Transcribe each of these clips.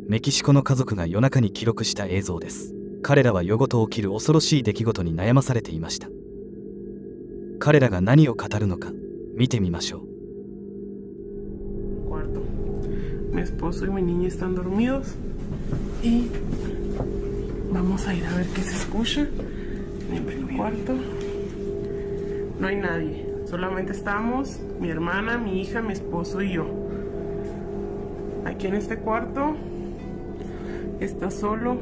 メキシコの家族が夜中に記録した映像です。彼らは夜ごと起きる恐ろしい出来事に悩まされていました。彼らが何を語るのか見てみましょう。Cuarto. Mi esposo y mi niña están dormidos y vamos a ir a ver qué se escucha en el cuarto. No hay nadie, solamente estamos mi hermana, mi hija, mi esposo y yo. Aquí en este cuarto está solo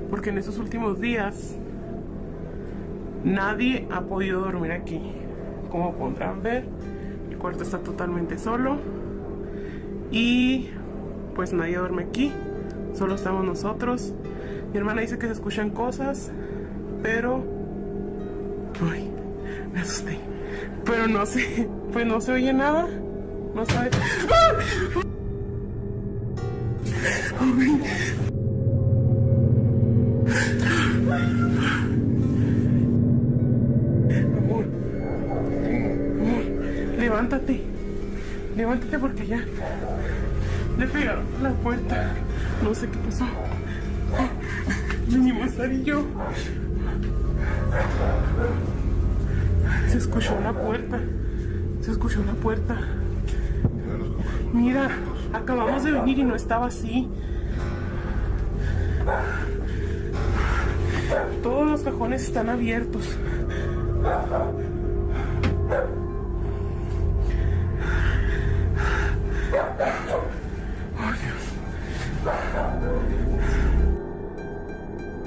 porque en estos últimos días nadie ha podido dormir aquí. Como podrán ver, el cuarto está totalmente solo y pues nadie duerme aquí, solo estamos nosotros. Mi hermana dice que se escuchan cosas, pero ay, me asusté, pero no sé, pues no se oye nada, no sabe. ¡Ah! Amor, levántate, levántate porque ya le pegaron a la puerta, no sé qué pasó. Vinimos Sara y yo. Se escuchó la puerta, se escuchó la puerta. Mira, acabamos de venir y no estaba así. Todos los cajones están abiertos. Oh, Dios.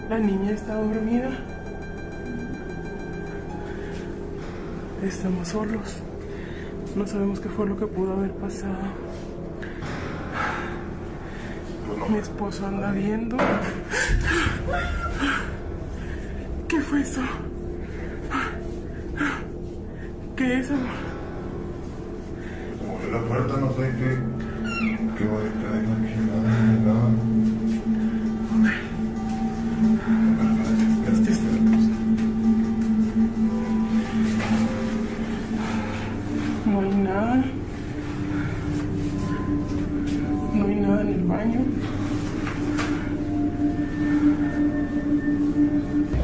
La niña está dormida. Estamos solos. No sabemos qué fue lo que pudo haber pasado. Mi esposo anda viendo. ¿Qué fue eso? ¿Qué es, amor? Como de la puerta, no sé qué va a estar aquí, nada. No hay nada. No hay nada en el baño.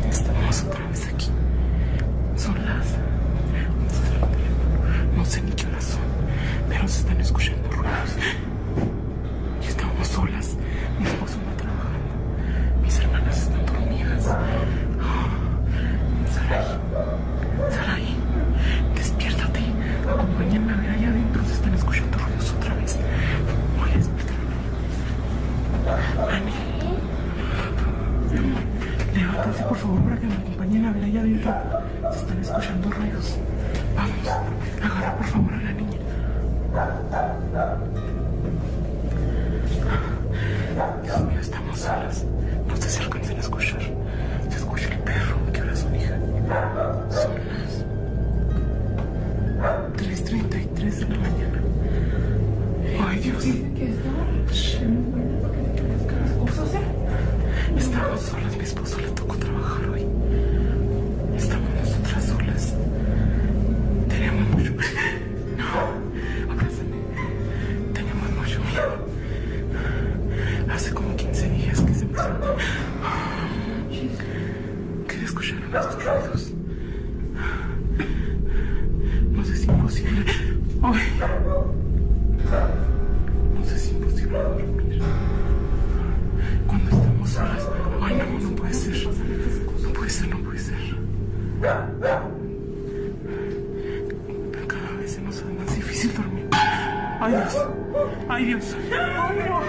Estamos otra vez aquí. Son las... No sé ni qué horas son, pero se están escuchando ruidos. Y estamos solas. Mi esposo va trabajando. Mis hermanas están dormidas. Sarai, despiértate. Acompáñame a ver allá adentro. Se están escuchando ruidos otra vez. Voy a despertarme. Ani. Levántense por favor para que me acompañen a ver allá adentro. Se están escuchando ruidos. Vamos, agarra por favor a la niña. Dios mío, estamos solas. No sé si alcancen a escuchar. Se escucha el perro. ¿Qué horas son, hija? Son las 3:33 de la mañana. Ay, Dios. Estamos solas. Mi esposo le tocó trabajar hoy. Estamos nosotras solas. Tenemos mucho... No, abrázame. Tenemos mucho miedo. Hace como 15 días que se me salió. Quería escuchar estos ruidos. No sé si es imposible. Ay. No sé si es imposible dormir. Cuando estamos solas. Ay, no, no puede ser. No puede ser, no puede ser. Pero cada vez se nos hace más difícil dormir. Ay, Dios. Ay, Dios. Ay, no.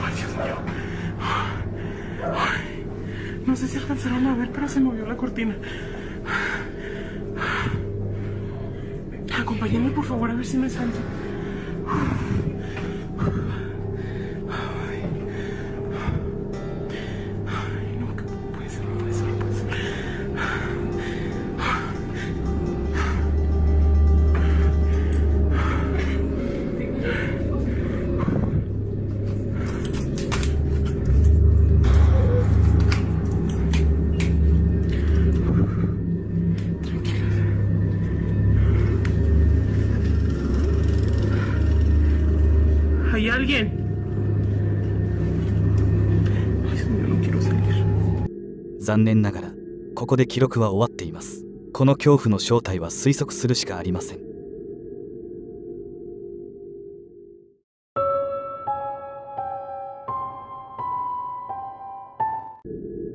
Ay, Dios mío. Ay, no sé si alcanzaron a ver, pero se movió la cortina. Acompáñenme por favor a ver si me salto. Ay, no, que puede ser, no puede ser, no puede ser. 残念ながらここで記録は終わっています。この恐怖の正体は推測するしかありません。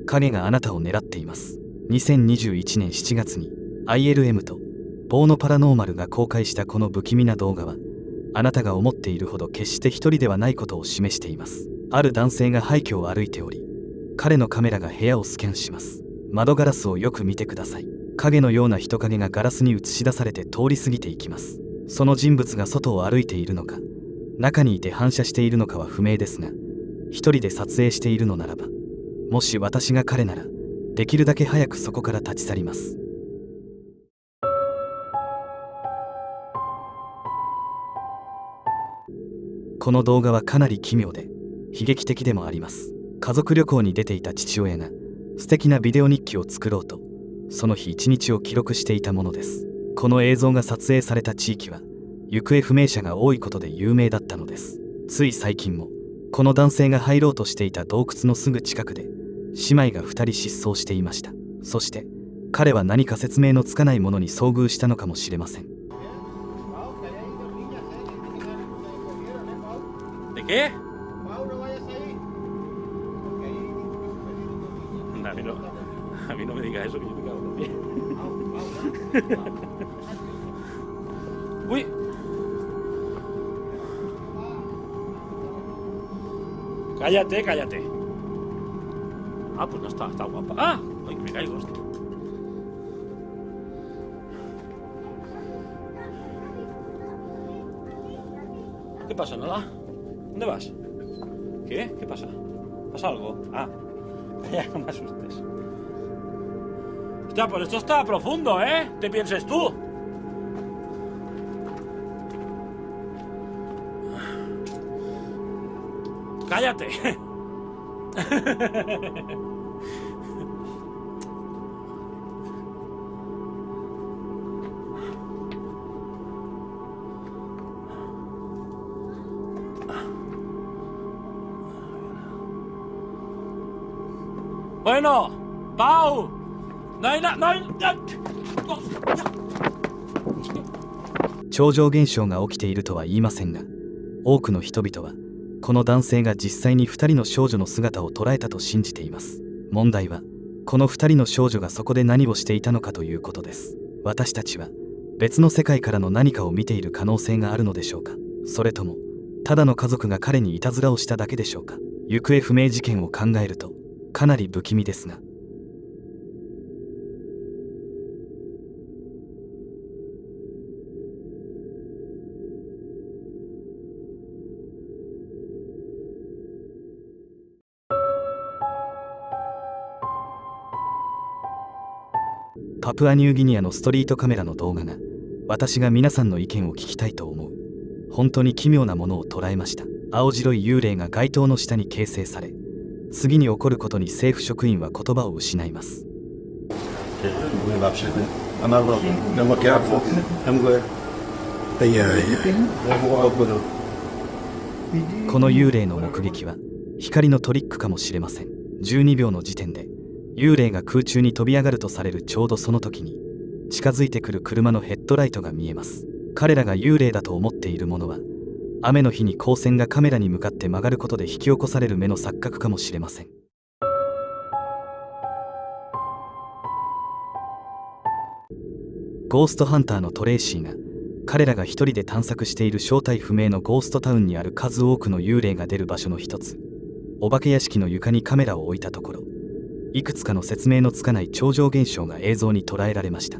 影があなたを狙っています。2021年7月に ILM とボーノパラノーマルが公開したこの不気味な動画は、あなたが思っているほど決して一人ではないことを示しています。ある男性が廃墟を歩いており、彼のカメラが部屋をスキャンします。窓ガラスをよく見てください。影のような人影がガラスに映し出されて通り過ぎていきます。その人物が外を歩いているのか、中にいて反射しているのかは不明ですが、一人で撮影しているのならば、もし私が彼ならできるだけ早くそこから立ち去ります。この動画はかなり奇妙で悲劇的でもあります。家族旅行に出ていた父親が素敵なビデオ日記を作ろうとその日一日を記録していたものです。この映像が撮影された地域は行方不明者が多いことで有名だったのです。つい最近もこの男性が入ろうとしていた洞窟のすぐ近くで姉妹が2人失踪していました。そして彼は何か説明のつかないものに遭遇したのかもしれません。¿De qué? Anda, a mí no me digas eso, que yo me cago también. ¡Uy! Cállate, cállate. Ah, pues no está, está guapa. ¡Ah! ¡Ay, que me caigo, hostia! ¿Qué pasa, Nala? ¿Dónde vas? ¿Qué? ¿Qué pasa? ¿Pasa algo? Ah, ya no me asustes. Hostia, pues esto está profundo, ¿eh? ¿Te pienses tú? ¡Cállate! Bueno, Pau, no hay nada, no hay... 超常現象が起きているとは言いませんが、多くの人々はこの男性が実際に2人の少女の姿を捉えたと信じています。問題はこの2人の少女がそこで何をしていたのかということです。私たちは別の世界からの何かを見ている可能性があるのでしょうか。それともただの家族が彼にいたずらをしただけでしょうか。行方不明事件を考えるとかなり不気味ですが、パプアニューギニアのストリートカメラの動画が私が皆さんの意見を聞きたいと思う本当に奇妙なものを捉えました。青白い幽霊が街灯の下に形成され、次に起こることに政府職員は言葉を失います。この幽霊の目撃は光のトリックかもしれません。12秒の時点で幽霊が空中に飛び上がるとされるちょうどその時に近づいてくる車のヘッドライトが見えます。彼らが幽霊だと思っているものは雨の日に光線がカメラに向かって曲がることで引き起こされる目の錯覚かもしれません。ゴーストハンターのトレイシーが彼らが一人で探索している正体不明のゴーストタウンにある数多くの幽霊が出る場所の一つ、お化け屋敷の床にカメラを置いたところ、いくつかの説明のつかない超常現象が映像に捉えられました。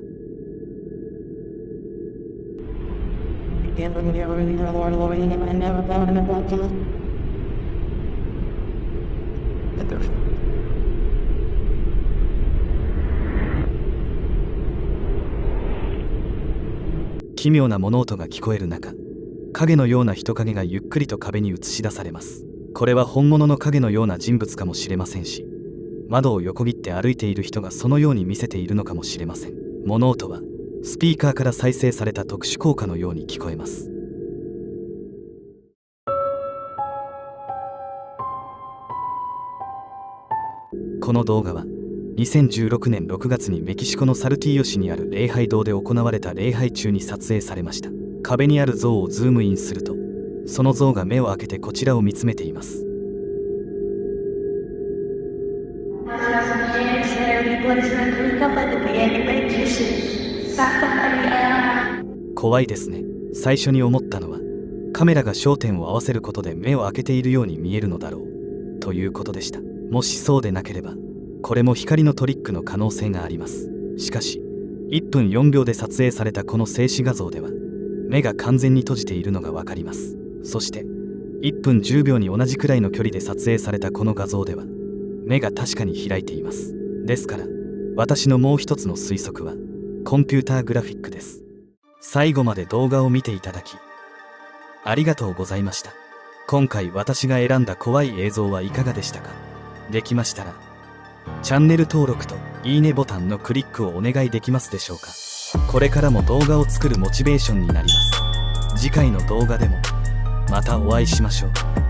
奇妙な物音が聞こえる中、影のような人影がゆっくりと壁に映し出されます。これは本物の影のような人物かもしれませんし、窓を横切って歩いている人がそのように見せているのかもしれません。物音はスピーカーから再生された特殊効果のように聞こえます。この動画は2016年6月にメキシコのサルティーヨ市にある礼拝堂で行われた礼拝中に撮影されました。壁にある像をズームインすると、その像が目を開けてこちらを見つめています。怖いですね。最初に思ったのは、カメラが焦点を合わせることで目を開けているように見えるのだろうということでした。もしそうでなければ、これも光のトリックの可能性があります。しかし1分4秒で撮影されたこの静止画像では、目が完全に閉じているのがわかります。そして1分10秒に同じくらいの距離で撮影されたこの画像では、目が確かに開いています。ですから私のもう一つの推測はコンピューターグラフィックです。最後まで動画を見ていただきありがとうございました。今回私が選んだ怖い映像はいかがでしたか？できましたらチャンネル登録といいねボタンのクリックをお願いできますでしょうか？これからも動画を作るモチベーションになります。次回の動画でもまたお会いしましょう。